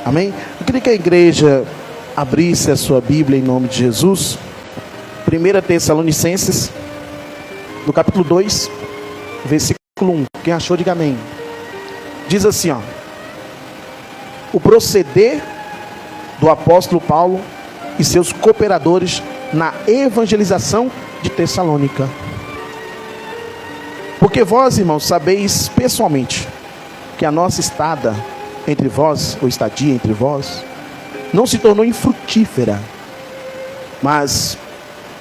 Amém? Eu queria que a igreja abrisse a sua Bíblia em nome de Jesus. 1 Tessalonicenses, no capítulo 2, versículo 1. Quem achou, diga amém. Diz assim, ó: o proceder do apóstolo Paulo e seus cooperadores na evangelização de Tessalônica. Porque vós, irmãos, sabeis pessoalmente que a nossa estada entre vós, ou estadia entre vós, não se tornou infrutífera, mas,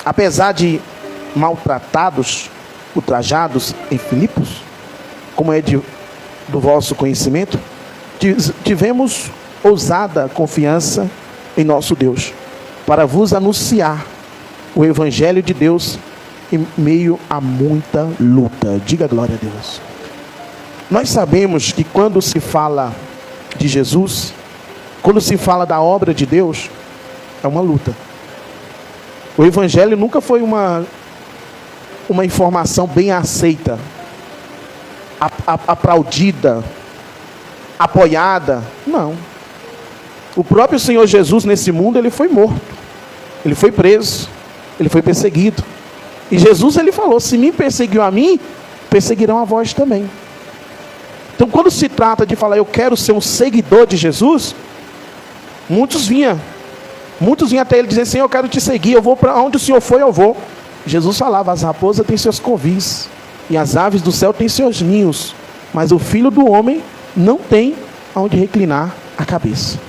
apesar de maltratados, ultrajados em Filipos, como é do vosso conhecimento, tivemos ousada confiança em nosso Deus, para vos anunciar o Evangelho de Deus em meio a muita luta. Diga glória a Deus. Nós sabemos que quando se fala de Jesus, quando se fala da obra de Deus, é uma luta. O Evangelho nunca foi uma informação bem aceita, aplaudida, apoiada. Não. O próprio Senhor Jesus nesse mundo, ele foi morto, ele foi preso, ele foi perseguido. E Jesus, ele falou: se me perseguiu a mim, perseguirão a vós também. Então, quando se trata de falar, eu quero ser um seguidor de Jesus, muitos vinham até ele dizendo: Senhor, eu quero te seguir, eu vou para onde o Senhor for, eu vou. Jesus falava: as raposas têm seus covis, e as aves do céu têm seus ninhos, mas o Filho do Homem não tem aonde reclinar a cabeça.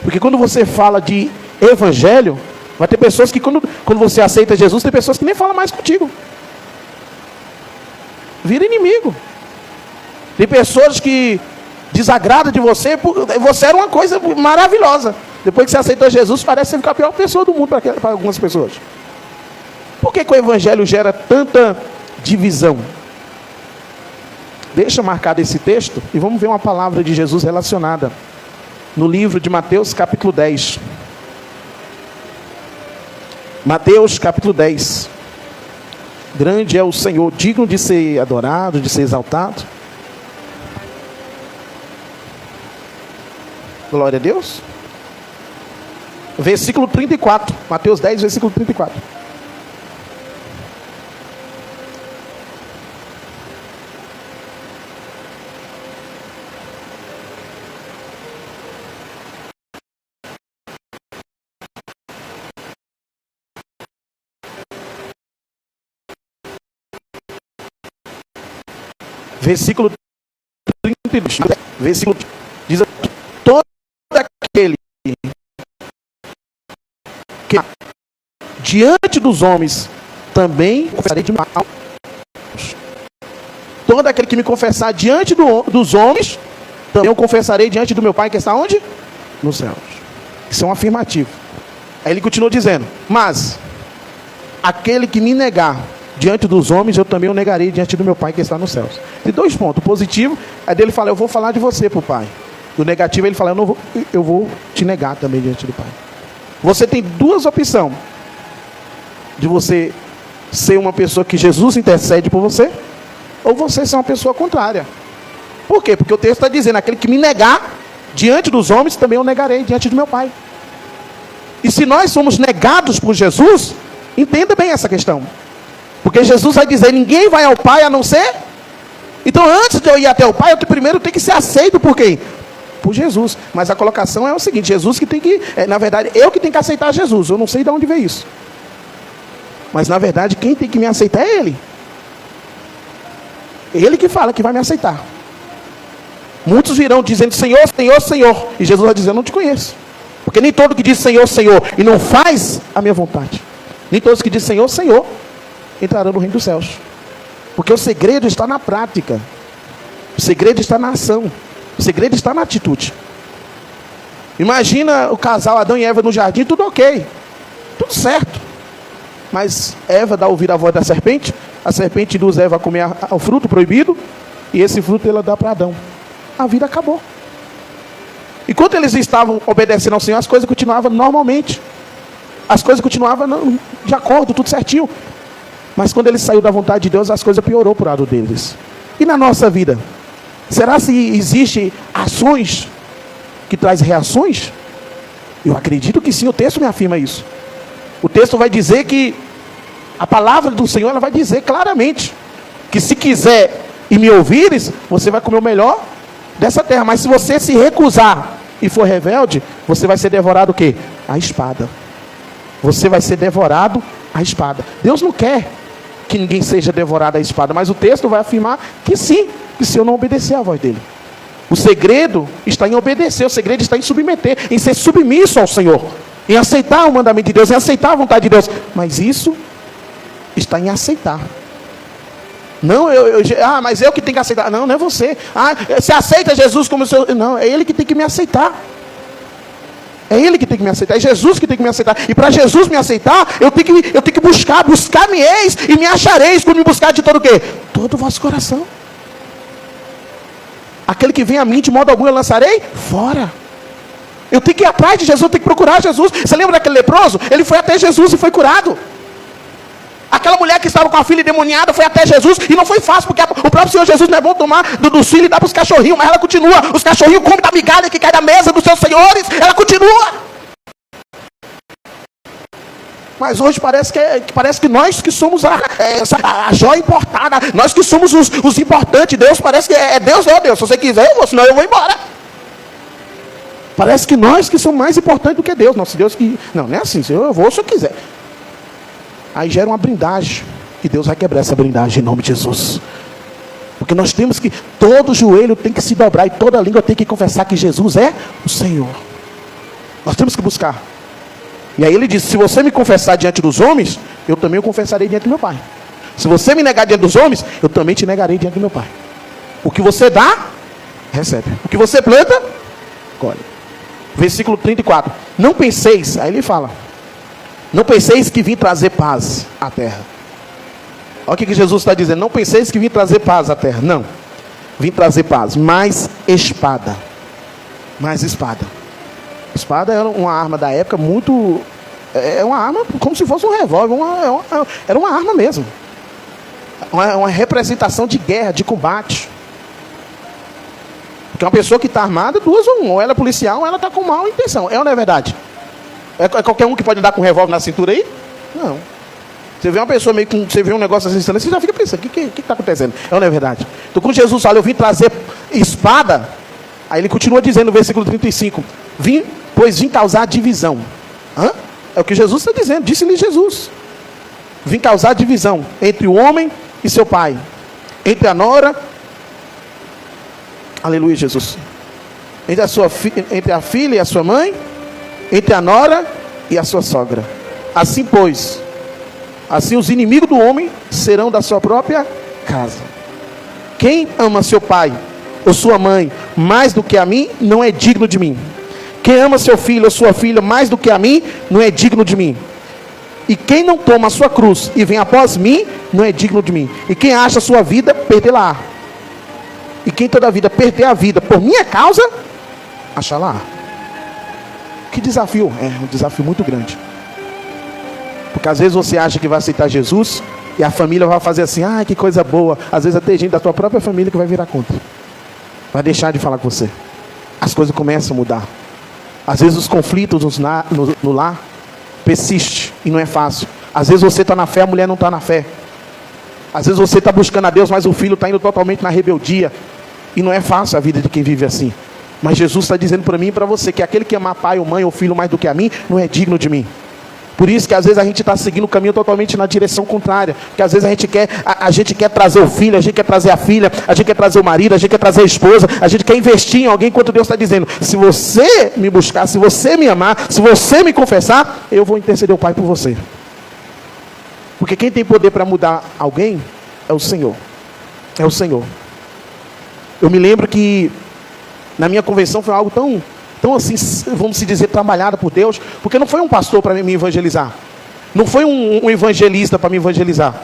Porque quando você fala de Evangelho, vai ter pessoas que quando você aceita Jesus, tem pessoas que nem falam mais contigo, vira inimigo. Tem pessoas que desagradam de você, você era uma coisa maravilhosa. Depois que você aceitou Jesus, parece ser a pior pessoa do mundo para algumas pessoas. Por que o Evangelho gera tanta divisão? Deixa marcado esse texto e vamos ver uma palavra de Jesus relacionada no livro de Mateus, capítulo 10. Mateus, capítulo 10. Grande é o Senhor, digno de ser adorado, de ser exaltado. Glória a Deus. Versículo 34. Mateus 10, versículo 34. Versículo 32. Versículo diz: todo aquele que diante dos homens também confessarei de mal. Todo aquele que me confessar diante dos homens, também eu confessarei diante do meu Pai que está onde? Nos céus. Isso é um afirmativo. Aí ele continua dizendo: mas aquele que me negar diante dos homens, eu também o negarei diante do meu Pai que está nos céus. Tem dois pontos. O positivo é dele falar: eu vou falar de você para o Pai. O negativo é ele falar: eu vou te negar também diante do Pai. Você tem duas opções: de você ser uma pessoa que Jesus intercede por você, ou você ser uma pessoa contrária. Por quê? Porque o texto está dizendo: aquele que me negar diante dos homens, também eu negarei diante do meu Pai. E se nós somos negados por Jesus, entenda bem essa questão. Porque Jesus vai dizer: ninguém vai ao Pai a não ser. Então, antes de eu ir até o Pai, eu primeiro tenho que ser aceito por quem? Por Jesus. Mas a colocação é o seguinte: Jesus que tem que, na verdade, eu que tenho que aceitar Jesus. Eu não sei de onde veio isso. Mas na verdade, quem tem que me aceitar é Ele. Ele que fala que vai me aceitar. Muitos virão dizendo: Senhor, Senhor, Senhor. E Jesus vai dizer: eu não te conheço. Porque nem todo que diz Senhor, Senhor e não faz a minha vontade, nem todos que dizem Senhor, Senhor entrarão no reino dos céus. Porque o segredo está na prática. O segredo está na ação. O segredo está na atitude. Imagina o casal Adão e Eva no jardim, tudo ok, tudo certo. Mas Eva dá a ouvir a voz da serpente. A serpente induz Eva a comer o fruto proibido, e esse fruto ela dá para Adão. A vida acabou. Enquanto eles estavam obedecendo ao Senhor, as coisas continuavam normalmente. As coisas continuavam de acordo, tudo certinho. Mas quando ele saiu da vontade de Deus, as coisas piorou para o lado deles. E na nossa vida? Será se existe ações que traz reações? Eu acredito que sim, o texto me afirma isso. O texto vai dizer que a palavra do Senhor, ela vai dizer claramente que se quiser e me ouvires, você vai comer o melhor dessa terra. Mas se você se recusar e for rebelde, você vai ser devorado o quê? A espada. Você vai ser devorado a espada. Deus não quer que ninguém seja devorado à espada, mas o texto vai afirmar que sim, que se eu não obedecer à voz dele. O segredo está em obedecer, o segredo está em submeter, em ser submisso ao Senhor, em aceitar o mandamento de Deus, em aceitar a vontade de Deus. Mas isso está em aceitar. Não, mas eu que tenho que aceitar. Não, não é você. Você aceita Jesus como seu... Não, é Ele que tem que me aceitar. É Ele que tem que me aceitar, é Jesus que tem que me aceitar. E para Jesus me aceitar, eu tenho que buscar-me-eis e me achareis quando me buscar de todo o quê? Todo o vosso coração. Aquele que vem a mim, de modo algum eu lançarei fora. Eu tenho que ir atrás de Jesus, eu tenho que procurar Jesus. Você lembra daquele leproso? Ele foi até Jesus e foi curado. Aquela mulher que estava com a filha endemoniada foi até Jesus e não foi fácil, porque o próprio Senhor Jesus não é bom tomar dos filhos e dar para os cachorrinhos, mas ela continua. Os cachorrinhos comem da migalha que cai da mesa dos seus senhores, ela continua. Mas hoje parece que nós que somos a joia importada, nós que somos os importantes. Deus parece que é Deus, Deus. Se você quiser, eu vou, senão eu vou embora. Parece que nós que somos mais importantes do que Deus. Nosso Deus que... Não é assim, Senhor, eu vou se eu quiser. Aí gera uma blindagem. E Deus vai quebrar essa blindagem em nome de Jesus. Porque nós temos que... Todo joelho tem que se dobrar e toda língua tem que confessar que Jesus é o Senhor. Nós temos que buscar. E aí ele diz, se você me confessar diante dos homens, eu também o confessarei diante do meu Pai. Se você me negar diante dos homens, eu também te negarei diante do meu Pai. O que você dá, recebe. O que você planta, colhe. Versículo 34. Não penseis, aí ele fala, não penseis que vim trazer paz à terra. Olha o que Jesus está dizendo. Não penseis que vim trazer paz à terra. Não. Vim trazer paz, mas espada. Mais espada. Espada era uma arma da época muito... É uma arma como se fosse um revólver. Era uma arma mesmo. Uma representação de guerra, de combate. Porque uma pessoa que está armada, duas ou uma. Ou ela é policial, ou ela está com má intenção. É ou não é verdade? É qualquer um que pode andar com um revólver na cintura aí? Não. Você vê uma pessoa meio com... Você vê um negócio assim, você já fica pensando, o que está acontecendo? É ou não é verdade? Então quando Jesus fala, eu vim trazer espada, aí ele continua dizendo no versículo 35, pois vim causar divisão. É o que Jesus está dizendo, disse-lhe Jesus. Vim causar divisão entre o homem e seu pai, entre a nora, aleluia Jesus, entre a filha e a sua mãe, entre a nora e a sua sogra. Assim pois, assim os inimigos do homem serão da sua própria casa. Quem ama seu pai ou sua mãe mais do que a mim, não é digno de mim. Quem ama seu filho ou sua filha mais do que a mim, não é digno de mim. E quem não toma a sua cruz e vem após mim, não é digno de mim. E quem acha a sua vida, perdê-la. E quem toda a vida perder a vida por minha causa, achará. Que desafio, é um desafio muito grande. Porque às vezes você acha que vai aceitar Jesus e a família vai fazer assim, que coisa boa. Às vezes até gente da tua própria família que vai virar contra. Vai deixar de falar com você. As coisas começam a mudar. Às vezes os conflitos no lar persistem e não é fácil. Às vezes você está na fé, a mulher não está na fé. Às vezes você está buscando a Deus, mas o filho está indo totalmente na rebeldia. E não é fácil a vida de quem vive assim. Mas Jesus está dizendo para mim e para você que aquele que amar pai ou mãe ou filho mais do que a mim, não é digno de mim. Por isso que às vezes a gente está seguindo o caminho totalmente na direção contrária. Porque às vezes a gente quer trazer o filho, a gente quer trazer a filha, a gente quer trazer o marido, a gente quer trazer a esposa, a gente quer investir em alguém, enquanto Deus está dizendo, se você me buscar, se você me amar, se você me confessar, eu vou interceder o Pai por você. Porque quem tem poder para mudar alguém é o Senhor. É o Senhor. Eu me lembro que na minha convenção foi algo tão assim, vamos se dizer, trabalhado por Deus, porque não foi um pastor para me evangelizar, não foi um evangelista para me evangelizar,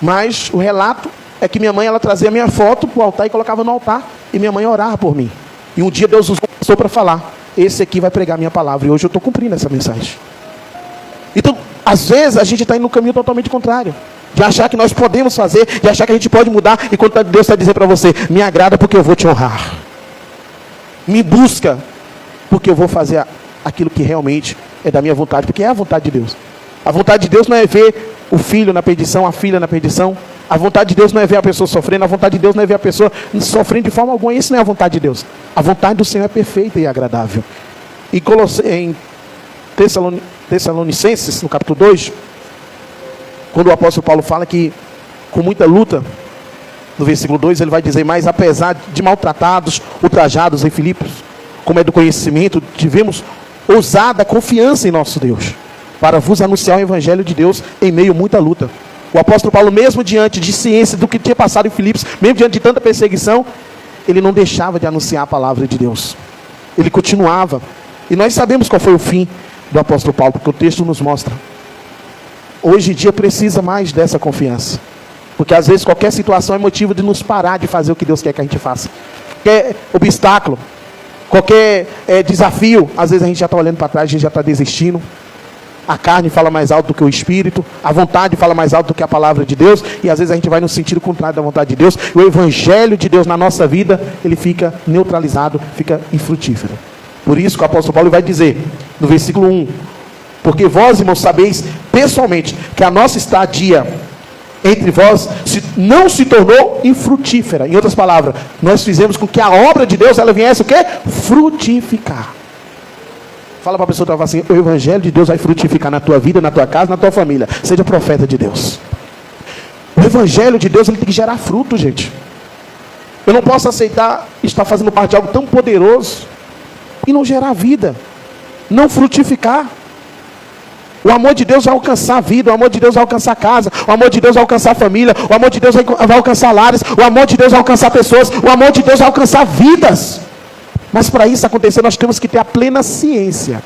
mas o relato é que minha mãe, ela trazia a minha foto para o altar e colocava no altar, e minha mãe orava por mim, e um dia Deus usou um pastor para falar, esse aqui vai pregar a minha palavra, e hoje eu estou cumprindo essa mensagem. Então, às vezes a gente está indo no caminho totalmente contrário, de achar que nós podemos fazer, de achar que a gente pode mudar, enquanto Deus está dizendo para você, me agrada porque eu vou te honrar, me busca, porque eu vou fazer aquilo que realmente é da minha vontade, porque é a vontade de Deus. A vontade de Deus não é ver o filho na perdição, a filha na perdição. A vontade de Deus não é ver a pessoa sofrendo, a vontade de Deus não é ver a pessoa sofrendo de forma alguma. Isso não é a vontade de Deus. A vontade do Senhor é perfeita e agradável. E em Tessalonicenses, no capítulo 2, quando o apóstolo Paulo fala que com muita luta, no versículo 2 ele vai dizer: mas apesar de maltratados, ultrajados em Filipos, como é do conhecimento, tivemos ousada confiança em nosso Deus, para vos anunciar o evangelho de Deus em meio a muita luta. O apóstolo Paulo, mesmo diante de ciência do que tinha passado em Filipos, mesmo diante de tanta perseguição, ele não deixava de anunciar a palavra de Deus. Ele continuava. E nós sabemos qual foi o fim do apóstolo Paulo, porque o texto nos mostra. Hoje em dia precisa mais dessa confiança, porque às vezes qualquer situação é motivo de nos parar de fazer o que Deus quer que a gente faça. Qualquer obstáculo, qualquer desafio, às vezes a gente já está olhando para trás, a gente já está desistindo. A carne fala mais alto do que o Espírito, a vontade fala mais alto do que a palavra de Deus, e às vezes a gente vai no sentido contrário da vontade de Deus, e o evangelho de Deus na nossa vida, ele fica neutralizado, fica infrutífero. Por isso que o apóstolo Paulo vai dizer, no versículo 1, porque vós, irmãos, sabeis pessoalmente que a nossa estadia entre vós não se tornou infrutífera. Em outras palavras, nós fizemos com que a obra de Deus, ela viesse o quê? Frutificar. Fala para a pessoa que estava assim: o evangelho de Deus vai frutificar na tua vida, na tua casa, na tua família. Seja profeta de Deus. O evangelho de Deus, ele tem que gerar fruto, gente. Eu não posso aceitar estar fazendo parte de algo tão poderoso e não gerar vida, não frutificar. O amor de Deus vai alcançar a vida, o amor de Deus vai alcançar a casa, o amor de Deus vai alcançar a família, o amor de Deus vai alcançar lares, o amor de Deus vai alcançar pessoas, o amor de Deus vai alcançar vidas. Mas para isso acontecer, nós temos que ter a plena ciência,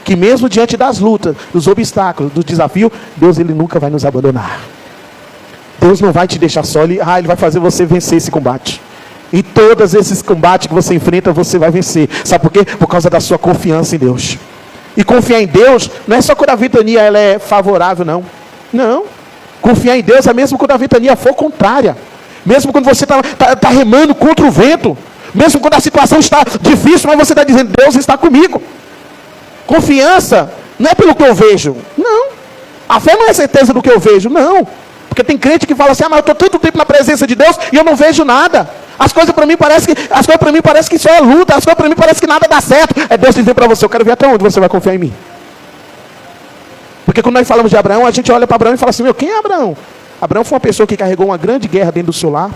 que mesmo diante das lutas, dos obstáculos, do desafio, Deus, ele nunca vai nos abandonar. Deus não vai te deixar só, ele vai fazer você vencer esse combate. E todos esses combates que você enfrenta, você vai vencer. Sabe por quê? Por causa da sua confiança em Deus. E confiar em Deus não é só quando a ventania ela é favorável, não. Não. Confiar em Deus é mesmo quando a ventania for contrária. Mesmo quando você está remando contra o vento. Mesmo quando a situação está difícil, mas você está dizendo: Deus está comigo. Confiança não é pelo que eu vejo. Não. A fé não é certeza do que eu vejo. Não. Porque tem crente que fala assim: mas eu estou tanto tempo na presença de Deus e eu não vejo nada. As coisas para mim parecem que só é luta. As coisas para mim parecem que nada dá certo. É Deus dizendo para você: eu quero ver até onde você vai confiar em mim. Porque quando nós falamos de Abraão, a gente olha para Abraão e fala assim: quem é Abraão? Abraão foi uma pessoa que carregou uma grande guerra dentro do seu lar.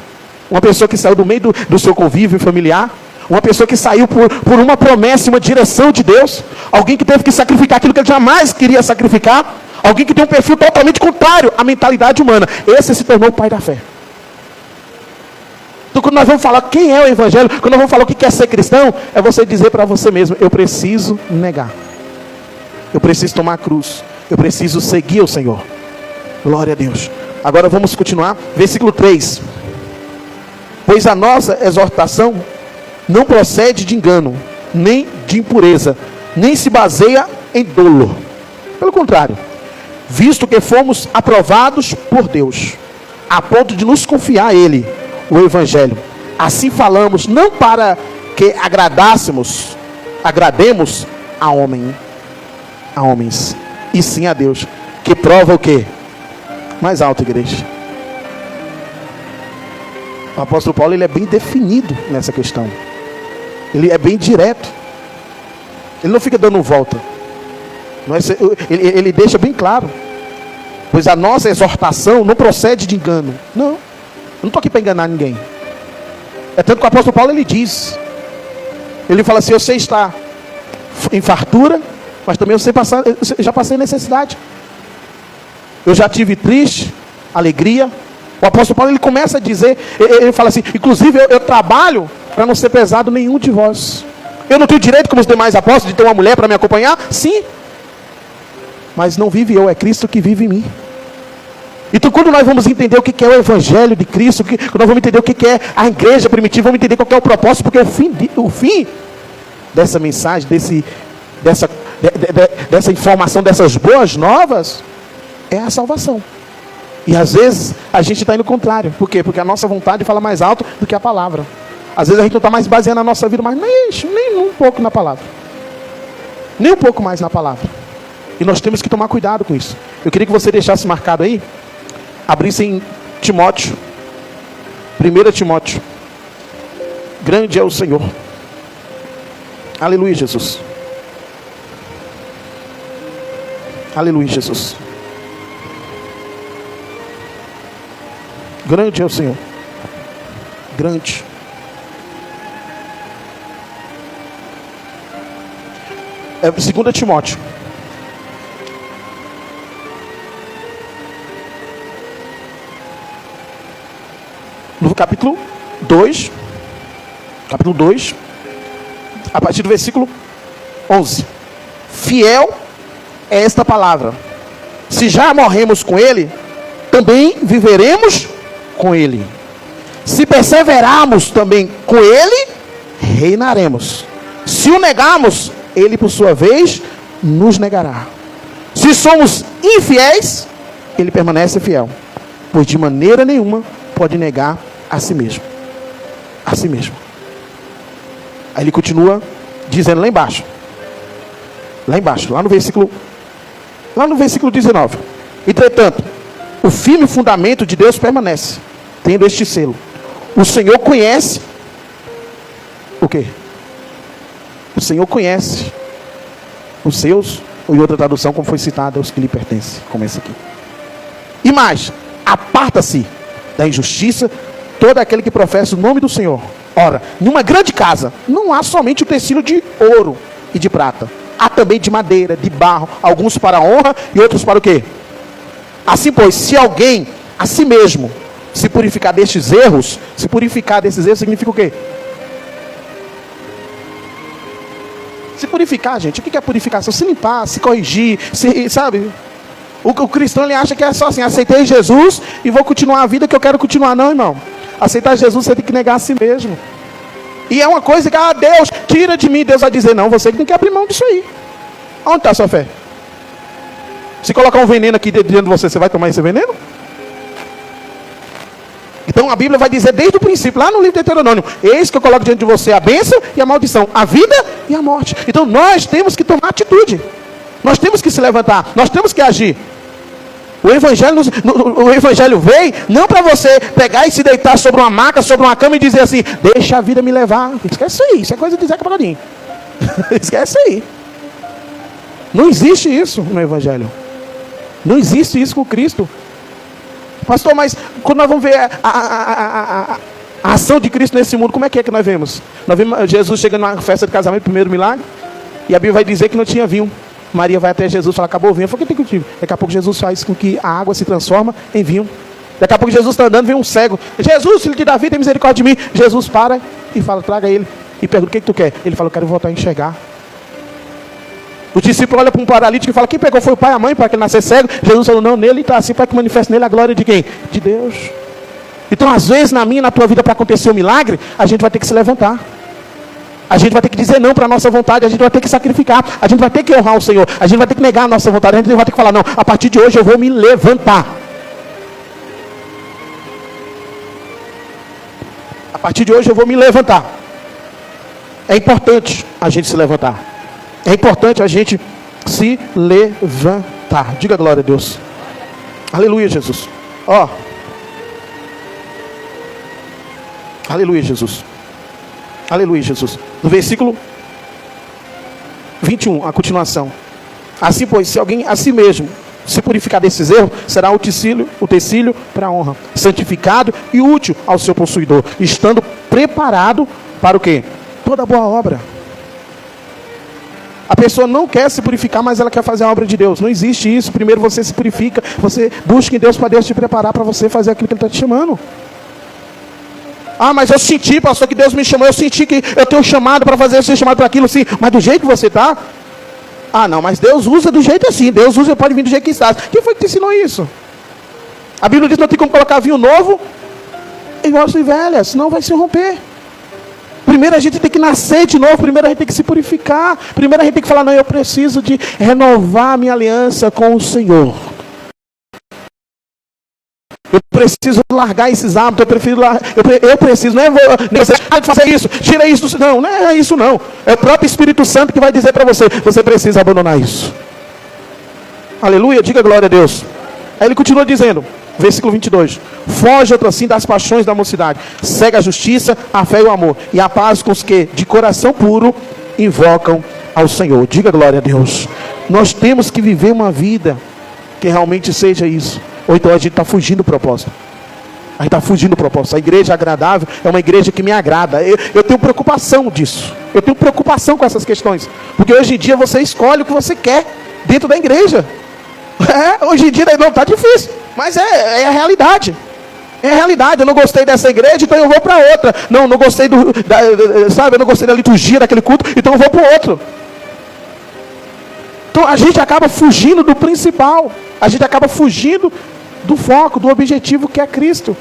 Uma pessoa que saiu do meio do seu convívio familiar. Uma pessoa que saiu por uma promessa, uma direção de Deus. Alguém que teve que sacrificar aquilo que ele jamais queria sacrificar. Alguém que tem um perfil totalmente contrário à mentalidade humana. Esse se tornou o pai da fé. Então quando nós vamos falar quem é o evangelho, quando nós vamos falar o que é ser cristão, é você dizer para você mesmo: eu preciso negar. Eu preciso tomar a cruz. Eu preciso seguir o Senhor. Glória a Deus. Agora vamos continuar. Versículo 3. Pois a nossa exortação não procede de engano, nem de impureza, nem se baseia em dolo. Pelo contrário, visto que fomos aprovados por Deus, a ponto de nos confiar a Ele, o Evangelho. Assim falamos, não para que agrademos a homens, e sim a Deus, que prova o quê? Mais alto, igreja. O apóstolo Paulo, ele é bem definido nessa questão. Ele é bem direto. Ele não fica dando volta. Ele deixa bem claro. Pois a nossa exortação não procede de engano. Não. Eu não estou aqui para enganar ninguém. É tanto que o apóstolo Paulo, ele diz. Ele fala assim: eu sei estar em fartura, mas também eu já passei necessidade. Eu já tive triste, alegria. O apóstolo Paulo, ele começa a dizer, ele fala assim: inclusive eu trabalho para não ser pesado nenhum de vós. Eu não tenho direito, como os demais apóstolos, de ter uma mulher para me acompanhar? Sim. Mas não vive eu, é Cristo que vive em mim. Então quando nós vamos entender o que é o Evangelho de Cristo, quando nós vamos entender o que é a igreja primitiva, vamos entender qual é o propósito, porque o fim dessa mensagem, dessa informação, dessas boas novas, é a salvação. E às vezes a gente está indo contrário. Por quê? Porque a nossa vontade fala mais alto do que a palavra. Às vezes a gente não está mais baseando a nossa vida, mas nem um pouco na palavra. Nem um pouco mais na palavra. E nós temos que tomar cuidado com isso. Eu queria que você deixasse marcado aí, abrisse em Timóteo, 1 Timóteo. Grande é o Senhor. Aleluia, Jesus. Aleluia, Jesus. Grande é o Senhor. Grande. É 2 Timóteo. No capítulo 2. Capítulo 2. A partir do versículo 11. Fiel é esta palavra. Se já morremos com ele, também viveremos com ele. Se perseverarmos também com ele, reinaremos. Se o negarmos, ele por sua vez nos negará. Se somos infiéis, ele permanece fiel, pois de maneira nenhuma pode negar a si mesmo. A si mesmo. Aí ele continua dizendo lá embaixo. Lá no versículo 19. Entretanto, o firme fundamento de Deus permanece, tendo este selo: o Senhor conhece o quê? O Senhor conhece os seus, ou em outra tradução, como foi citada, os que lhe pertencem, como esse aqui. E mais, aparta-se da injustiça todo aquele que professa o nome do Senhor. Ora, numa grande casa não há somente utensílio de ouro e de prata, há também de madeira, de barro, alguns para a honra e outros para o quê? Assim, pois, se alguém a si mesmo se purificar desses erros, significa o quê? Se purificar, gente, o que é purificação? Se limpar, se corrigir, sabe? O cristão, ele acha que é só assim: aceitei Jesus e vou continuar a vida que eu quero continuar. Não, irmão. Aceitar Jesus, você tem que negar a si mesmo. E é uma coisa que, Deus, tira de mim. Deus vai dizer: não, você que tem que abrir mão disso aí. Onde está a sua fé? Se colocar um veneno aqui dentro de você, você vai tomar esse veneno? Então a Bíblia vai dizer desde o princípio, lá no livro de Deuteronômio: eis que eu coloco diante de você a bênção e a maldição, a vida e a morte. Então nós temos que tomar atitude. Nós temos que se levantar. Nós temos que agir. O Evangelho veio não para você pegar e se deitar sobre uma maca, sobre uma cama e dizer assim: deixa a vida me levar. Esquece isso aí, isso é coisa de Zeca Pagodinho. Esquece aí. Não existe isso no Evangelho. Não existe isso com Cristo. Pastor, mas quando nós vamos ver a ação de Cristo nesse mundo, como é que nós vemos? Nós vemos Jesus chegando numa festa de casamento, primeiro milagre, e a Bíblia vai dizer que não tinha vinho. Maria vai até Jesus e fala: acabou o vinho. Eu falei: o que tem contigo? Daqui a pouco Jesus faz com que a água se transforma em vinho. Daqui a pouco Jesus está andando, vem um cego: Jesus, filho de Davi, tem misericórdia de mim. Jesus para e fala: traga ele. E pergunta: o que tu quer? Ele fala: eu quero voltar a enxergar. O discípulo olha para um paralítico e fala: quem pegou foi o pai e a mãe para que ele nascesse cego? Jesus falou: não, nele está assim, para que manifeste nele a glória de quem? De Deus. Então às vezes na minha e na tua vida, para acontecer um milagre, a gente vai ter que se levantar. A gente vai ter que dizer não para a nossa vontade. A gente vai ter que sacrificar. A gente vai ter que honrar o Senhor. A gente vai ter que negar a nossa vontade. A gente vai ter que falar: não, a partir de hoje eu vou me levantar. A partir de hoje eu vou me levantar. É importante a gente se levantar. É importante a gente se levantar. Diga glória a Deus. Aleluia, Jesus. Ó. Aleluia, Jesus. Aleluia, Jesus. No versículo 21, a continuação: assim, pois, se alguém a si mesmo se purificar desses erros, será o tecílio para a honra, santificado e útil ao seu possuidor, estando preparado para o quê? Toda boa obra. A pessoa não quer se purificar, mas ela quer fazer a obra de Deus. Não existe isso. Primeiro você se purifica, você busca em Deus para Deus te preparar para você fazer aquilo que Ele está te chamando. Mas eu senti, pastor, que Deus me chamou. Eu senti que eu tenho um chamado para fazer, eu tenho chamado para aquilo, sim. Mas do jeito que você está? Não, mas Deus usa do jeito assim. Deus usa, pode vir do jeito que está. Quem foi que te ensinou isso? A Bíblia diz que não tem como colocar vinho novo igual de velha, senão vai se romper. Primeiro a gente tem que nascer de novo. Primeiro a gente tem que se purificar. Primeiro a gente tem que falar: não, eu preciso de renovar minha aliança com o Senhor. Eu preciso largar esses hábitos, eu preciso, não é você fazer isso, tira isso, não é isso não. É o próprio Espírito Santo que vai dizer para você, você precisa abandonar isso. Aleluia, diga glória a Deus. Aí ele continua dizendo, versículo 22, foge outro assim das paixões da mocidade, segue a justiça, a fé e o amor, e a paz com os que de coração puro invocam ao Senhor. Diga glória a Deus. Nós temos que viver uma vida que realmente seja isso. Ou então a gente está fugindo do propósito. A gente está fugindo do propósito. A igreja agradável é uma igreja que me agrada. Eu tenho preocupação disso. Eu tenho preocupação com essas questões. Porque hoje em dia você escolhe o que você quer dentro da igreja. Hoje em dia não está difícil. Mas é a realidade. É a realidade. Eu não gostei dessa igreja, então eu vou para outra. Não gostei eu não gostei da liturgia daquele culto, então eu vou para o outro. Então a gente acaba fugindo do principal. A gente acaba fugindo do foco, do objetivo que é Cristo.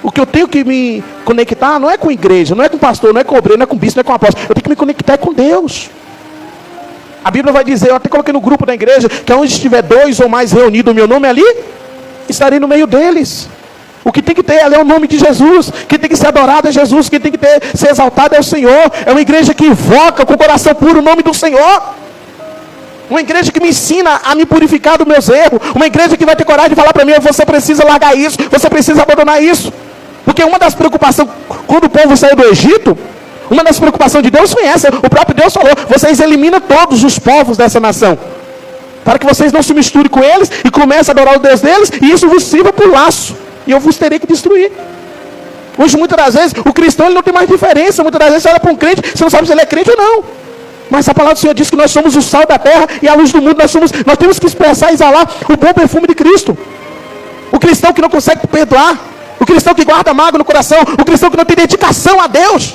O que eu tenho que me conectar não é com a igreja, não é com o pastor, não é com o obreiro, não é com o bispo, não é com o apóstolo. Eu tenho que me conectar com Deus. A Bíblia vai dizer, eu até coloquei no grupo da igreja, que onde estiver 2 ou mais reunidos o meu nome ali, estarei no meio deles. O que tem que ter ali é o nome de Jesus. Quem tem que ser adorado é Jesus. Quem tem que ser exaltado é o Senhor. É uma igreja que invoca com o coração puro o nome do Senhor. Uma igreja que me ensina a me purificar dos meus erros. Uma igreja que vai ter coragem de falar para mim, você precisa largar isso, você precisa abandonar isso. Porque uma das preocupações, quando o povo saiu do Egito, uma das preocupações de Deus foi essa. O próprio Deus falou, vocês eliminam todos os povos dessa nação, para que vocês não se misturem com eles e comecem a adorar o Deus deles, e isso vos sirva por laço, e eu vos terei que destruir. Hoje muitas das vezes o cristão ele não tem mais diferença. Muitas das vezes você olha para um crente, você não sabe se ele é crente ou não. Mas a palavra do Senhor diz que nós somos o sal da terra e a luz do mundo. Nós temos que expressar e exalar o bom perfume de Cristo. O cristão que não consegue perdoar, o cristão que guarda mágoa no coração, o cristão que não tem dedicação a Deus.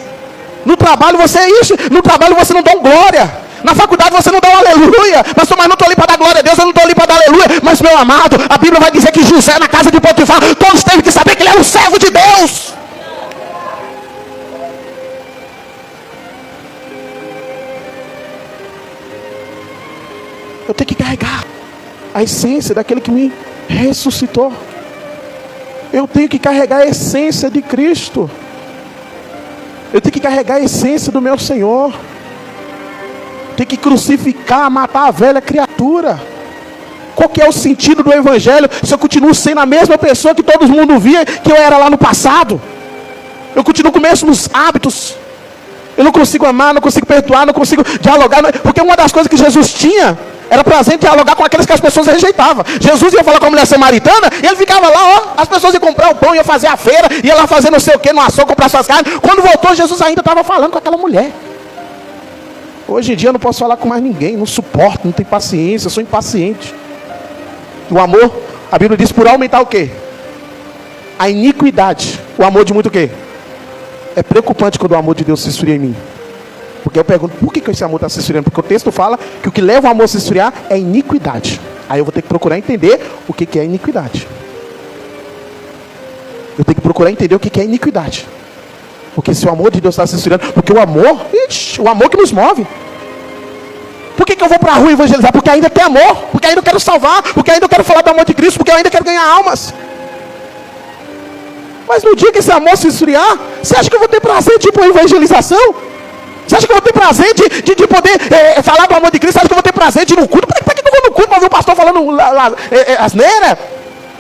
No trabalho você é isso, no trabalho você não dá um glória, na faculdade você não dá um aleluia. Mas não estou ali para dar glória a Deus, eu não estou ali para dar aleluia. Mas meu amado, a Bíblia vai dizer que José na casa de Potifar, todos teve que saber que ele era um servo de Deus. Eu tenho que carregar a essência daquele que me ressuscitou. Eu tenho que carregar a essência de Cristo. Eu tenho que carregar a essência do meu Senhor. Tenho que crucificar, matar a velha criatura. Qual que é o sentido do Evangelho se eu continuo sendo a mesma pessoa que todo mundo via que eu era lá no passado? Eu continuo com os mesmos hábitos. Eu não consigo amar, não consigo perdoar, não consigo dialogar. Porque uma das coisas que Jesus tinha era prazer em dialogar com aqueles que as pessoas rejeitavam. Jesus ia falar com a mulher samaritana e ele ficava lá, ó. As pessoas iam comprar o pão, iam fazer a feira, ia lá fazer não sei o que, no açougue, comprar suas carnes. Quando voltou, Jesus ainda estava falando com aquela mulher. Hoje em dia eu não posso falar com mais ninguém, não suporto, não tenho paciência, eu sou impaciente. O amor, a Bíblia diz, por aumentar o quê? A iniquidade. O amor de muito o quê? É preocupante quando o amor de Deus se esfria em mim. Porque eu pergunto, por que esse amor está se esfriando? Porque o texto fala que o que leva o amor a se esfriar é iniquidade. Aí eu vou ter que procurar entender o que é iniquidade. Eu tenho que procurar entender o que é iniquidade. Porque se o amor de Deus está se esfriando, porque o amor que nos move. Por que eu vou para a rua evangelizar? Porque ainda tem amor, porque ainda eu quero salvar, porque ainda eu quero falar do amor de Cristo, porque eu ainda quero ganhar almas. Mas no dia que esse amor se esfriar, você acha que eu vou ter prazer de ir para a evangelização? Você acha que eu vou ter prazer de poder falar do amor de Cristo? Você acha que eu vou ter prazer de ir no culto? Para que eu vou no culto para ouvir o pastor falando asneira?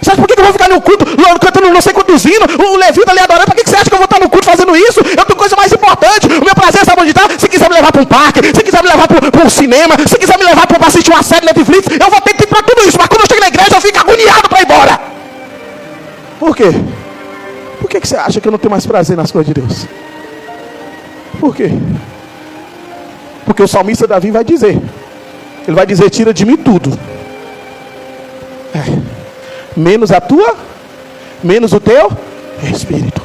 Você acha por que eu vou ficar no culto cantando não sei quantos hinos? O levita ali adorando, para que você acha que eu vou estar no culto fazendo isso? Eu tenho coisa mais importante. O meu prazer, sabe onde está? Se quiser me levar para um parque, se quiser me levar para um cinema, se quiser me levar para assistir uma série Netflix, eu vou ter que ir para tudo isso. Mas quando eu chego na igreja, eu fico agoniado para ir embora. Por quê? Por que você acha que eu não tenho mais prazer nas coisas de Deus? Por quê? Porque o salmista Davi vai dizer, ele vai dizer, tira de mim tudo, menos a tua, menos o teu Espírito.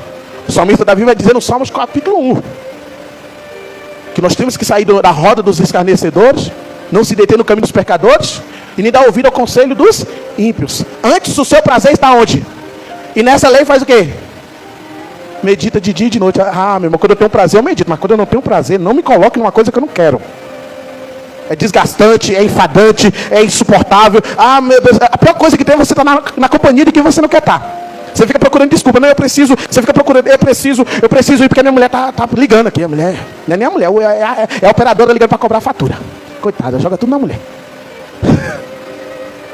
O salmista Davi vai dizer no Salmos capítulo 1, que nós temos que sair da roda dos escarnecedores, não se deter no caminho dos pecadores, e nem dar ouvido ao conselho dos ímpios. Antes o seu prazer está onde? E nessa lei faz o quê? Medita de dia e de noite. Ah, meu irmão, quando eu tenho prazer eu medito, mas quando eu não tenho prazer, não me coloque numa coisa que eu não quero. É desgastante, é enfadante, é insuportável. Ah, meu Deus, a pior coisa que tem é você estar na companhia de quem você não quer estar. Você fica procurando desculpa, não, eu preciso. Você fica procurando, eu preciso ir porque a minha mulher tá ligando aqui. A mulher, não é nem a mulher, é a operadora ligando para cobrar a fatura. Coitada, joga tudo na mulher.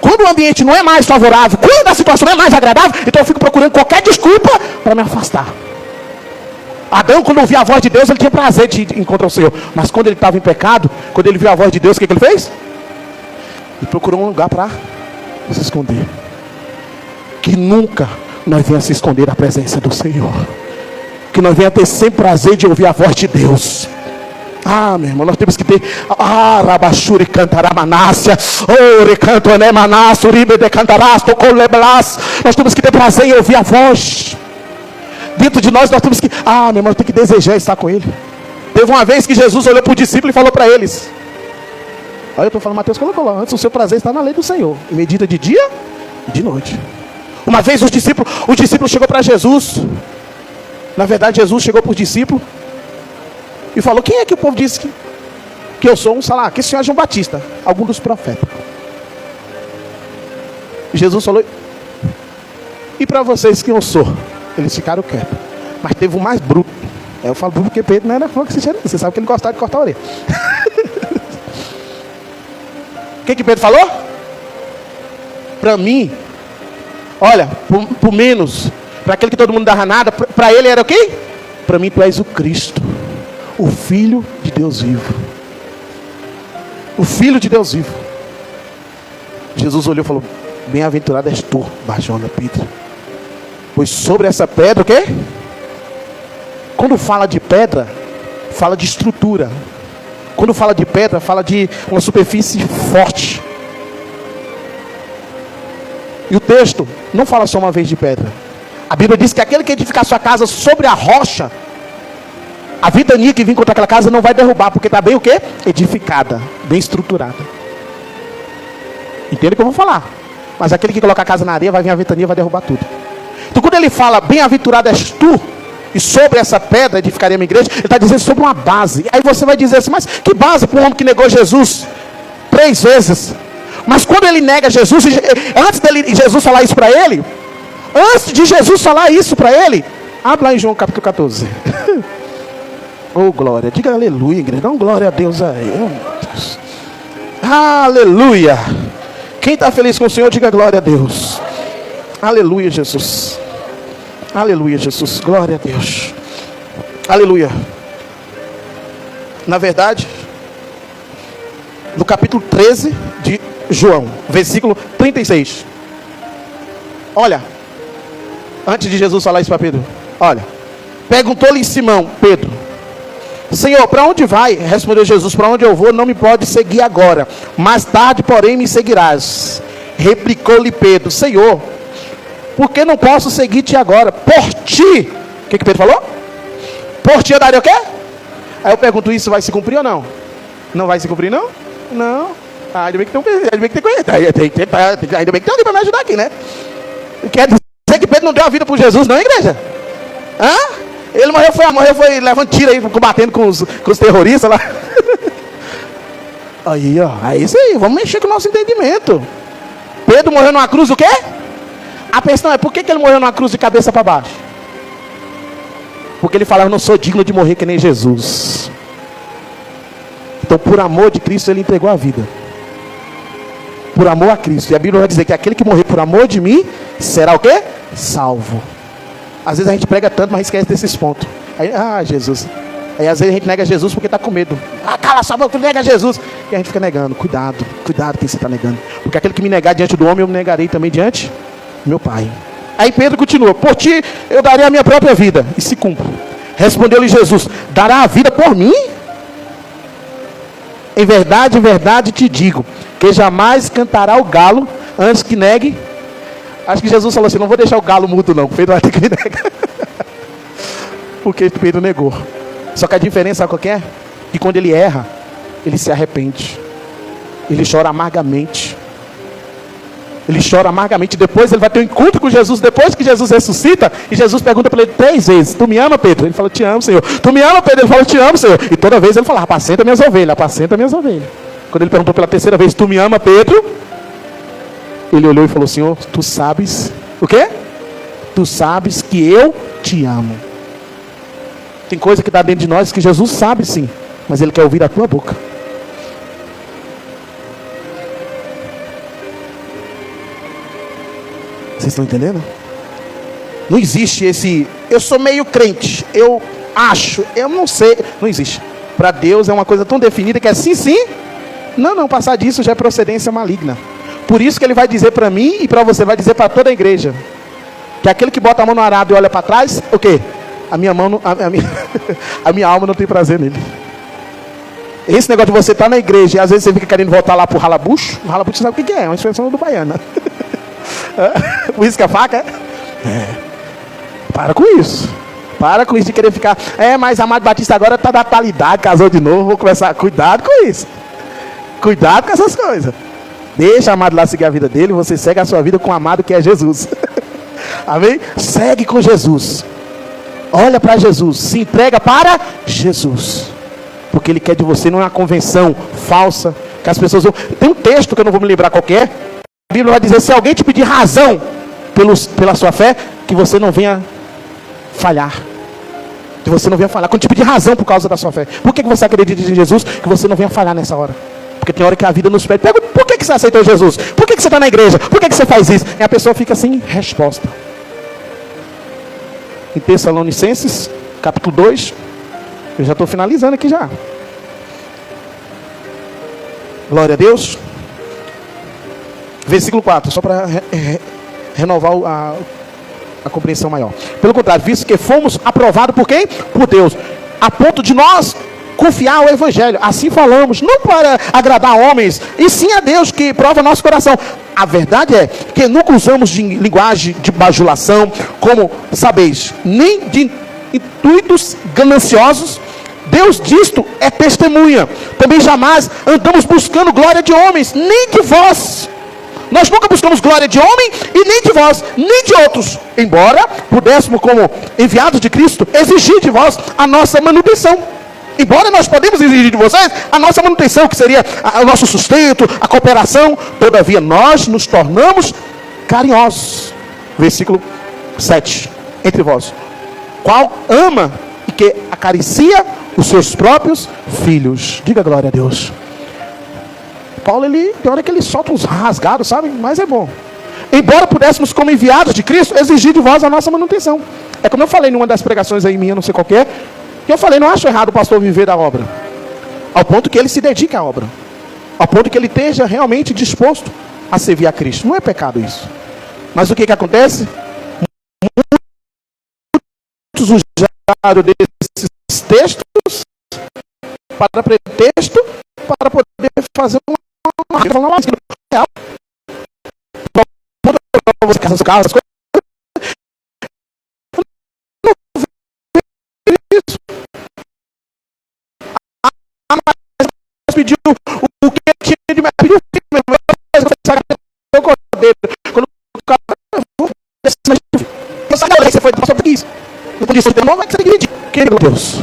Quando o ambiente não é mais favorável, quando a situação não é mais agradável, então eu fico procurando qualquer desculpa para me afastar. Adão, quando ouvia a voz de Deus, ele tinha prazer de encontrar o Senhor. Mas quando ele estava em pecado, quando ele viu a voz de Deus, o que ele fez? Ele procurou um lugar para se esconder. Que nunca nós venhamos se esconder da presença do Senhor. Que nós venhamos ter sempre prazer de ouvir a voz de Deus. Ah, meu irmão, nós temos que ter. Rabachuri cantarabanácia. Recantonemanasso, ribe de cantarasto, coleblas. Nós temos que ter prazer em ouvir a voz. Dentro de nós temos que. Meu irmão, tem que desejar estar com Ele. Teve uma vez que Jesus olhou para o discípulo e falou para eles: olha, eu estou falando, Mateus colocou lá. Antes o seu prazer está na lei do Senhor. E medita de dia e de noite. Uma vez o discípulo chegou para Jesus. Na verdade, Jesus chegou para o discípulo e falou: quem é que o povo disse que eu sou? Sei lá, que o senhor é João Batista, algum dos profetas. Jesus falou: e para vocês quem eu sou? Eles ficaram quietos. Mas teve um mais bruto. Eu falo bruto porque Pedro não era fogo que você sabe que ele gostava de cortar a orelha. O que Pedro falou? Para mim, olha, por menos, para aquele que todo mundo dava nada, para ele era o quê? Para mim tu és o Cristo, o Filho de Deus vivo. O Filho de Deus vivo. Jesus olhou e falou: bem-aventurado és tu, Barjona, Pedro. Pois sobre essa pedra, o quê? Quando fala de pedra, fala de estrutura. Quando fala de pedra, fala de uma superfície forte. E o texto não fala só uma vez de pedra. A Bíblia diz que aquele que edificar sua casa sobre a rocha, a ventania que vem contra aquela casa não vai derrubar, porque está bem o quê? Edificada, bem estruturada. Entende o que eu vou falar? Mas aquele que coloca a casa na areia, vai vir a ventania e vai derrubar tudo. Então quando ele fala, bem-aventurado és tu, e sobre essa pedra edificaria a minha igreja, ele está dizendo sobre uma base. Aí você vai dizer assim: mas que base para um homem que negou Jesus 3 vezes? Mas quando ele nega Jesus, antes de Jesus falar isso para ele, antes de Jesus falar isso para ele, abre lá em João capítulo 14. Oh glória, diga aleluia, igreja, dá um glória a Deus aí. Oh, meu Deus. Aleluia. Quem está feliz com o Senhor, diga glória a Deus. Aleluia, Jesus. Aleluia, Jesus. Glória a Deus. Aleluia. Na verdade, no capítulo 13 de João, versículo 36. Olha, antes de Jesus falar isso para Pedro, olha, perguntou-lhe Simão, Pedro: Senhor, para onde vai? Respondeu Jesus: para onde eu vou não me pode seguir agora, mais tarde, porém, me seguirás. Replicou-lhe Pedro: Senhor, por que não posso seguir-te agora? Por ti. O que Pedro falou? Por ti eu daria o quê? Aí eu pergunto: isso vai se cumprir ou não? Não vai se cumprir, não? Não. Ainda bem que tem ainda bem que tem alguém para me ajudar aqui, né? Quer dizer que Pedro não deu a vida por Jesus, não, igreja? Hã? Ele morreu foi levando tiro aí, combatendo com os terroristas lá. Aí, ó, é isso aí, vamos mexer com o nosso entendimento. Pedro morreu numa cruz, o quê? A questão é, por que ele morreu numa cruz de cabeça para baixo? Porque ele falava: eu não sou digno de morrer que nem Jesus. Então, por amor de Cristo, ele entregou a vida. Por amor a Cristo. E a Bíblia vai dizer que aquele que morrer por amor de mim, será o quê? Salvo. Às vezes a gente prega tanto, mas esquece desses pontos. Aí, Jesus. Aí às vezes a gente nega Jesus porque está com medo. Cala sua boca, tu nega Jesus. E a gente fica negando. Cuidado quem você está negando. Porque aquele que me negar diante do homem, eu me negarei também diante do meu Pai. Aí Pedro continua: por ti eu darei a minha própria vida. E se cumpre. Respondeu-lhe Jesus: dará a vida por mim? Em verdade te digo, que jamais cantará o galo antes que negue. Acho que Jesus falou assim: não vou deixar o galo mudo não, Pedro vai ter que me negar. Porque Pedro negou. Só que a diferença, sabe qual que é? Que quando ele erra, ele se arrepende. Ele chora amargamente. Ele chora amargamente. Depois ele vai ter um encontro com Jesus. Depois que Jesus ressuscita, e Jesus pergunta para ele 3 vezes: tu me ama, Pedro? Ele fala: te amo, Senhor. Tu me ama, Pedro? Ele fala: te amo, Senhor. E toda vez ele fala: apacenta minhas ovelhas, apacenta minhas ovelhas. Quando ele perguntou pela terceira vez, tu me ama, Pedro? Ele olhou e falou, Senhor, tu sabes, o quê? Tu sabes que eu te amo. Tem coisa que está dentro de nós que Jesus sabe sim, mas Ele quer ouvir da tua boca. Vocês estão entendendo? Não existe esse, eu sou meio crente, eu acho, eu não sei. Não existe. Para Deus é uma coisa tão definida que é sim, sim. Não, passar disso já é procedência maligna. Por isso que Ele vai dizer para mim e para você, vai dizer para toda a igreja, que aquele que bota a mão no arado e olha para trás, o quê? A minha mão, a minha alma não tem prazer nele. Esse negócio de você estar na igreja e às vezes você fica querendo voltar lá pro ralabucho. O ralabucho você sabe o que é? É uma expressão do baiana. Por isso que a faca é. Para com isso. Para com isso de querer ficar. Mas Amado Batista agora está da talidade, casou de novo, vou começar. Cuidado com isso. Cuidado com essas coisas. Deixa o Amado lá seguir a vida dele, você segue a sua vida com o Amado que é Jesus. Amém? Segue com Jesus. Olha para Jesus, se entrega para Jesus. Porque Ele quer de você, não é uma convenção falsa que as pessoas vão... Tem um texto que eu não vou me lembrar qual que é. A Bíblia vai dizer, se alguém te pedir razão pela sua fé, que você não venha falhar. Que você não venha falhar. Quando te pedir razão por causa da sua fé, por que você acredita em Jesus? Que você não venha falhar nessa hora. Porque tem hora que a vida nos pede. Pergunta, por que você aceitou Jesus? Por que você está na igreja? Por que você faz isso? E a pessoa fica sem resposta. Em Tessalonicenses, capítulo 2. Eu já estou finalizando aqui já. Glória a Deus. Versículo 4. Só para renovar a compreensão maior. Pelo contrário, visto que fomos aprovados por quem? Por Deus. A ponto de nós confiar ao Evangelho. Assim falamos, não para agradar homens, e sim a Deus que prova nosso coração. A verdade é que nunca usamos de linguagem de bajulação, como sabeis, nem de intuitos gananciosos. Deus disto é testemunha. Também jamais andamos buscando glória de homens, nem de vós. Nós nunca buscamos glória de homem e nem de vós, nem de outros. Embora pudéssemos, como enviados de Cristo, exigir de vós a nossa manutenção. Embora nós podemos exigir de vocês a nossa manutenção, que seria o nosso sustento, a cooperação. Todavia nós nos tornamos carinhosos. Versículo 7. Entre vós, qual ama e que acaricia os seus próprios filhos. Diga glória a Deus. Paulo, tem hora que ele solta uns rasgados, sabe? Mas é bom. Embora pudéssemos, como enviados de Cristo, exigir de vós a nossa manutenção. É como eu falei numa das pregações aí minha, não sei qual que é, que eu falei, não acho errado o pastor viver da obra. Ao ponto que ele se dedique à obra. Ao ponto que ele esteja realmente disposto a servir a Cristo. Não é pecado isso. Mas o que acontece? Muitos usaram desses textos para pretexto, para poder fazer uma real. Você quer essas coisas? Pediu o que tinha de me pedir, quando o cara você foi isso. Não podia ser não vai que você dividir. Querido Deus,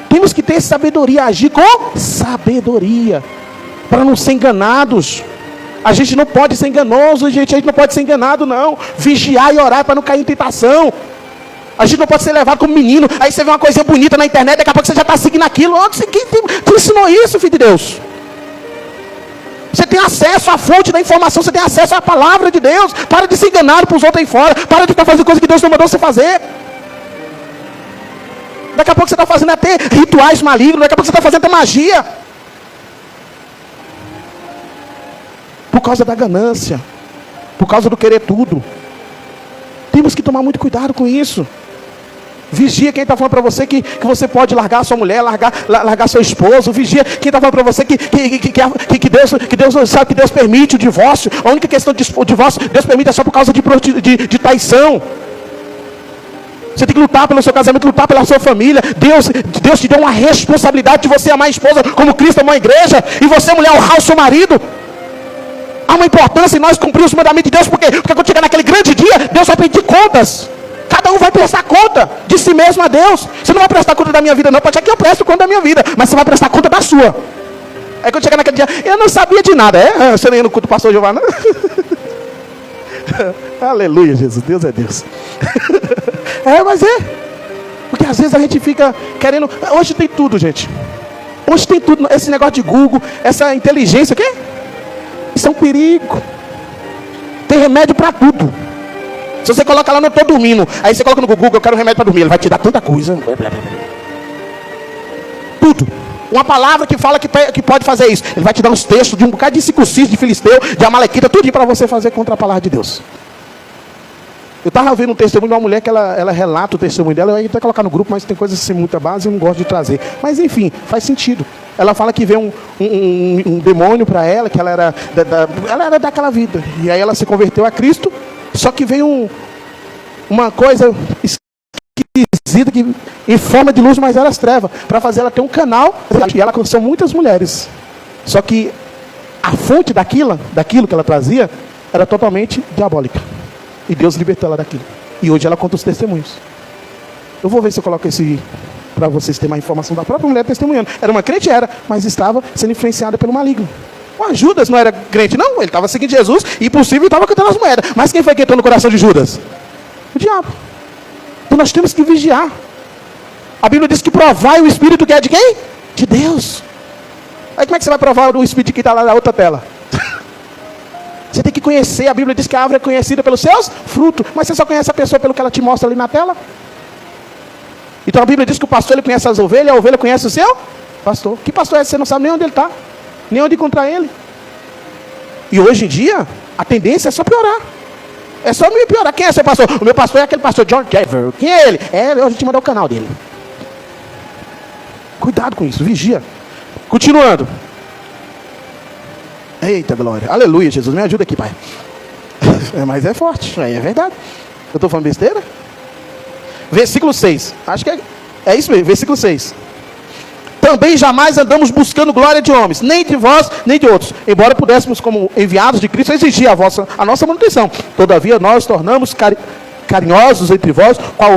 temos que ter sabedoria, agir com sabedoria, para não ser enganados. A gente não pode ser enganoso, a gente não pode ser enganado, não. Vigiar e orar para não cair em tentação. A gente não pode ser levado como menino. Aí você vê uma coisinha bonita na internet, daqui a pouco você já está seguindo aquilo. Quem te ensinou isso, filho de Deus? Você tem acesso à fonte da informação, você tem acesso à palavra de Deus. Para de ser enganado por os outros aí fora. Para de estar fazendo coisa que Deus não mandou você fazer. Daqui a pouco você está fazendo até rituais malignos, daqui a pouco você está fazendo até magia. Por causa da ganância, por causa do querer tudo. Temos que tomar muito cuidado com isso. Vigia quem está falando para você que você pode largar a sua mulher, largar seu esposo. Vigia quem está falando para você que Deus sabe que Deus permite o divórcio. A única questão de divórcio, Deus permite é só por causa de traição. Você tem que lutar pelo seu casamento, lutar pela sua família. Deus te deu uma responsabilidade de você amar a esposa como Cristo amou a igreja. E você, mulher, honrar o seu marido. Há uma importância em nós cumprir os mandamentos de Deus. Por quê? Porque quando chegar naquele grande dia, Deus vai pedir contas. Cada um vai prestar conta de si mesmo a Deus. Você não vai prestar conta da minha vida não. Pode ser que eu presto conta da minha vida, mas você vai prestar conta da sua. Aí quando chega naquele dia, eu não sabia de nada. Você nem ia no culto do pastor Giovanna? Aleluia, Jesus. Deus é Deus. Mas é. Porque às vezes a gente fica querendo... Hoje tem tudo, gente. Hoje tem tudo. Esse negócio de Google, essa inteligência, o quê? Isso é um perigo. Tem remédio para tudo. Se você coloca lá, não estou dormindo. Aí você coloca no Google, eu quero remédio para dormir. Ele vai te dar tanta coisa. Tudo. Uma palavra que fala que pode fazer isso. Ele vai te dar uns textos de um bocado de circuncis, de filisteu, de amalequita, tudo para você fazer contra a palavra de Deus. Eu estava vendo um testemunho de uma mulher que ela relata o testemunho dela. Eu ia até colocar no grupo, mas tem coisas sem muita base e eu não gosto de trazer. Mas enfim, faz sentido. Ela fala que veio um demônio para ela, que ela era daquela vida. E aí ela se converteu a Cristo. Só que veio uma coisa esquisita, que em forma de luz, mas era as trevas, para fazer ela ter um canal. E ela alcançou muitas mulheres. Só que a fonte daquilo que ela trazia era totalmente diabólica. E Deus libertou ela daquilo. E hoje ela conta os testemunhos. Eu vou ver se eu coloco esse para vocês terem mais informação da própria mulher testemunhando. Era uma crente, mas estava sendo influenciada pelo maligno. O Judas não era crente, não. Ele estava seguindo Jesus e, impossível, estava cantando as moedas. Mas quem foi que entrou no coração de Judas? O diabo. Então nós temos que vigiar. A Bíblia diz que provai o Espírito que é de quem? De Deus. Aí como é que você vai provar o Espírito que está lá na outra tela? Você tem que conhecer. A Bíblia diz que a árvore é conhecida pelos seus frutos. Mas você só conhece a pessoa pelo que ela te mostra ali na tela? Então a Bíblia diz que o pastor ele conhece as ovelhas, a ovelha conhece o seu pastor. Que pastor é esse? Você não sabe nem onde ele está, nem onde encontrar ele. E hoje em dia, a tendência é só piorar. É só me piorar. Quem é seu pastor? O meu pastor é aquele pastor John Dever. Quem é ele? Hoje a gente mandou o canal dele. Cuidado com isso, vigia. Continuando. Eita glória, aleluia, Jesus, me ajuda aqui, pai. Mas é forte, é verdade. Eu estou falando besteira? Versículo 6, acho que é isso mesmo, versículo 6. Também jamais andamos buscando glória de homens, nem de vós, nem de outros. Embora pudéssemos, como enviados de Cristo, exigir a nossa manutenção. Todavia, nós tornamos carinhosos entre vós, a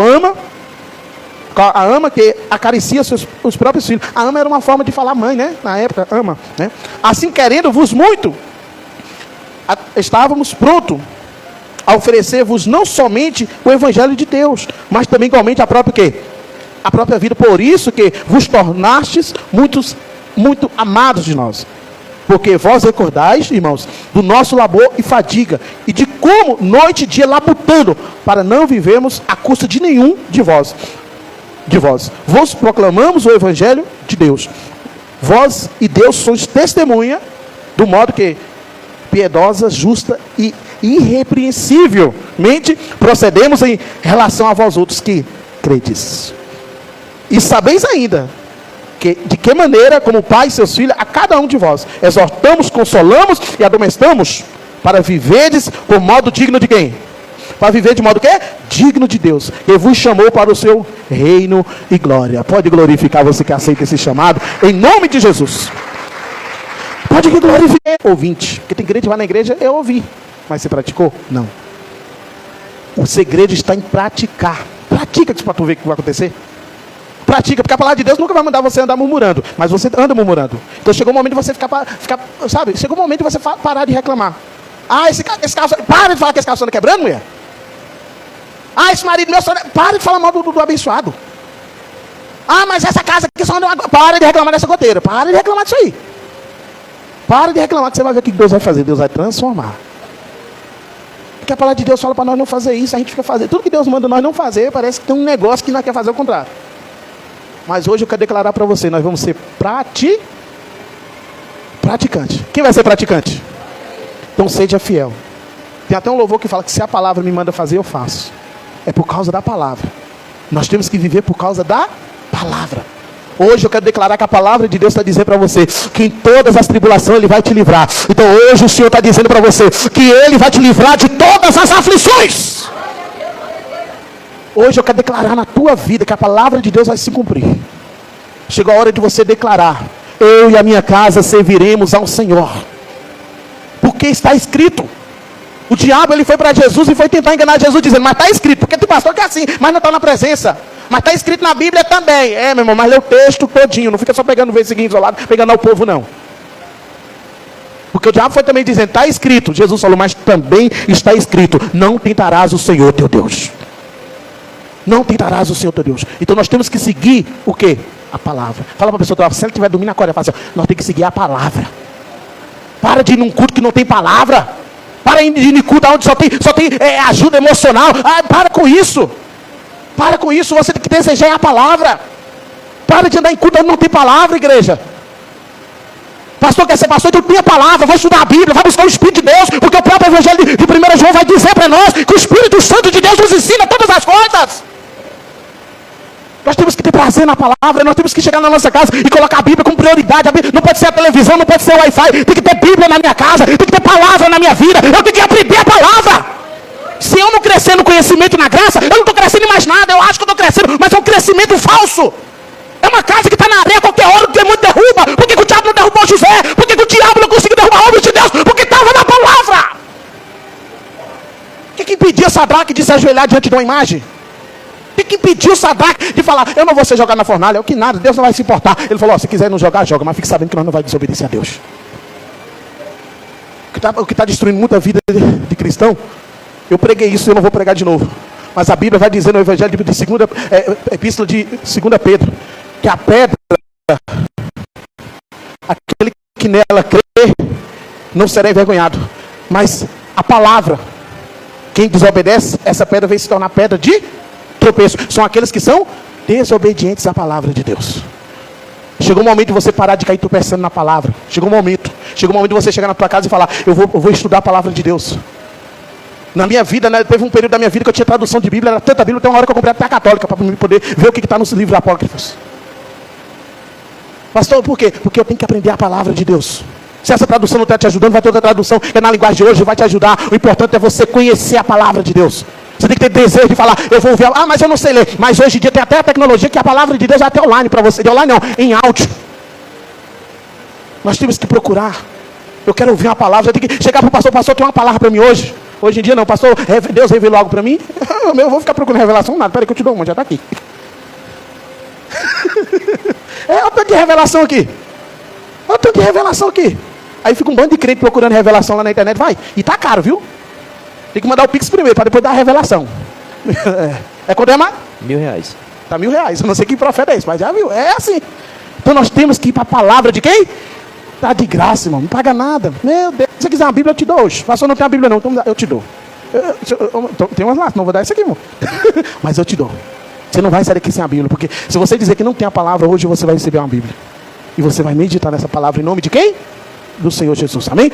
ama que acaricia os próprios filhos. A ama era uma forma de falar mãe, né? Na época, ama, né? Assim, querendo-vos muito, estávamos prontos a oferecer-vos não somente o Evangelho de Deus, mas também igualmente a própria quê? A própria vida. Por isso que vos tornastes muito amados de nós. Porque vós recordais, irmãos, do nosso labor e fadiga, e de como noite e dia labutando, para não vivermos à custa de nenhum de vós. Vos proclamamos o Evangelho de Deus. Vós e Deus sois testemunha, do modo que piedosa, justa e irrepreensivelmente procedemos em relação a vós outros que credes. E sabeis ainda de que maneira, como pai e seus filhos, a cada um de vós exortamos, consolamos e admoestamos para viverdes por modo digno de quem? Para viver de modo que é digno de Deus. Ele vos chamou para o seu reino e glória. Pode glorificar você que aceita esse chamado, em nome de Jesus. Pode glorificar, ouvinte. Porque tem crente que vai na igreja, eu ouvi. Mas você praticou? Não. O segredo está em praticar. Pratica para tu ver o que vai acontecer. Pratica, porque a palavra de Deus nunca vai mandar você andar murmurando. Mas você anda murmurando. Então chegou o momento de você ficar sabe? Chegou o momento de você parar de reclamar. Esse calção, para de falar que esse calção está quebrando, mulher. Esse marido meu, para de falar mal do abençoado. Mas essa casa aqui só não... Para de reclamar dessa goteira. Para de reclamar disso aí. Para de reclamar que você vai ver o que Deus vai fazer. Deus vai transformar. Porque a palavra de Deus fala para nós não fazer isso. A gente fica fazendo. Tudo que Deus manda nós não fazer, parece que tem um negócio que nós quer fazer o contrário. Mas hoje eu quero declarar para você, nós vamos ser praticante. Quem vai ser praticante? Então seja fiel. Tem até um louvor que fala que se a palavra me manda fazer, eu faço. É por causa da palavra. Nós temos que viver por causa da palavra. Hoje eu quero declarar que a palavra de Deus está dizendo para você que em todas as tribulações Ele vai te livrar. Então hoje o Senhor está dizendo para você que Ele vai te livrar de todas as aflições. Hoje eu quero declarar na tua vida que a palavra de Deus vai se cumprir. Chegou a hora de você declarar: eu e a minha casa serviremos ao Senhor. Porque está escrito. O diabo ele foi para Jesus e foi tentar enganar Jesus dizendo: mas está escrito, porque tem pastor que é assim, mas não está na presença. Mas está escrito na Bíblia também. Meu irmão, mas lê o texto todinho, não fica só pegando o versículo isolado, pegando ao povo não. Porque o diabo foi também dizendo, está escrito. Jesus falou, mas também está escrito, não tentarás o Senhor teu Deus. Não tentarás o Senhor teu Deus. Então nós temos que seguir o quê? A palavra. Fala para a pessoa, se ela estiver dormindo, acorda, fala assim, nós temos que seguir a palavra. Para de ir num culto que não tem palavra. Para de ir num culto onde só tem ajuda emocional. Para com isso. Para com isso, você tem que desejar a palavra. Para de andar em culto onde não tem palavra, igreja. Pastor quer ser pastor, então tem a palavra, vai estudar a Bíblia, vai buscar o Espírito de Deus, porque o próprio Evangelho de 1 João vai dizer para nós que o Espírito Santo de Deus nos ensina todas as coisas. Nós temos que ter prazer na palavra, nós temos que chegar na nossa casa e colocar a Bíblia como prioridade. Não pode ser a televisão, não pode ser o Wi-Fi, tem que ter Bíblia na minha casa, tem que ter palavra na minha vida, eu tenho que aprender a palavra. Se eu não crescer no conhecimento e na graça, eu não estou crescendo em mais nada, eu acho que eu estou crescendo, mas é um crescimento falso. É uma casa que está na areia a qualquer hora, o demônio derruba. Por que o diabo não derrubou José? Por que o diabo não conseguiu derrubar o homem de Deus? Porque estava na palavra. O que impedia Sadraque de se ajoelhar diante de uma imagem? O que impediu Sadraque de falar, eu não vou ser jogado na fornalha, é o que nada, Deus não vai se importar. Ele falou, se quiser não jogar, joga, mas fique sabendo que nós não vamos desobedecer a Deus. O que está destruindo muita vida de cristão, eu preguei isso, eu não vou pregar de novo. Mas a Bíblia vai dizer no Evangelho de Epístola de 2 Pedro, que a pedra, aquele que nela crê, não será envergonhado. Mas a palavra, quem desobedece, essa pedra vai se tornar pedra de tropeço. São aqueles que são desobedientes à palavra de Deus. Chegou o momento de você parar de cair tropeçando na palavra. Chegou o momento de você chegar na tua casa e falar, eu vou estudar a palavra de Deus. Na minha vida, né, teve um período da minha vida que eu tinha tradução de Bíblia, era tanta Bíblia, tem uma hora que eu comprei até a católica para poder ver o que está nos livros apócrifos. Pastor, por quê? Porque eu tenho que aprender a palavra de Deus. Se essa tradução não está te ajudando, vai ter outra tradução que é na linguagem de hoje, vai te ajudar. O importante é você conhecer a palavra de Deus. Você tem que ter desejo de falar, eu vou ouvir, mas eu não sei ler. Mas hoje em dia tem até a tecnologia que a palavra de Deus é até online para você. De online não, em áudio. Nós temos que procurar. Eu quero ouvir uma palavra. Eu tenho que chegar para o pastor, tem uma palavra para mim hoje. Hoje em dia não, pastor, Deus revelou algo para mim. Eu vou ficar procurando revelação, nada. Peraí que eu te dou uma, já está aqui. Eu tenho que revelação aqui. Aí fica um bando de crente procurando revelação lá na internet, vai. E tá caro, viu? Tem que mandar o Pix primeiro, para depois dar a revelação. Quanto é mais? R$1.000. Tá R$1.000. Eu não sei que profeta é esse, mas já viu. É assim. Então nós temos que ir para a palavra de quem? Tá de graça, irmão. Não paga nada. Meu Deus. Se você quiser uma Bíblia, eu te dou hoje. Pastor, não tem uma Bíblia não, então eu te dou. Tem umas lá, não vou dar essa aqui, irmão. Mas eu te dou. Você não vai sair daqui sem a Bíblia. Porque se você dizer que não tem a palavra, hoje você vai receber uma Bíblia. E você vai meditar nessa palavra em nome de quem? Do Senhor Jesus. Amém?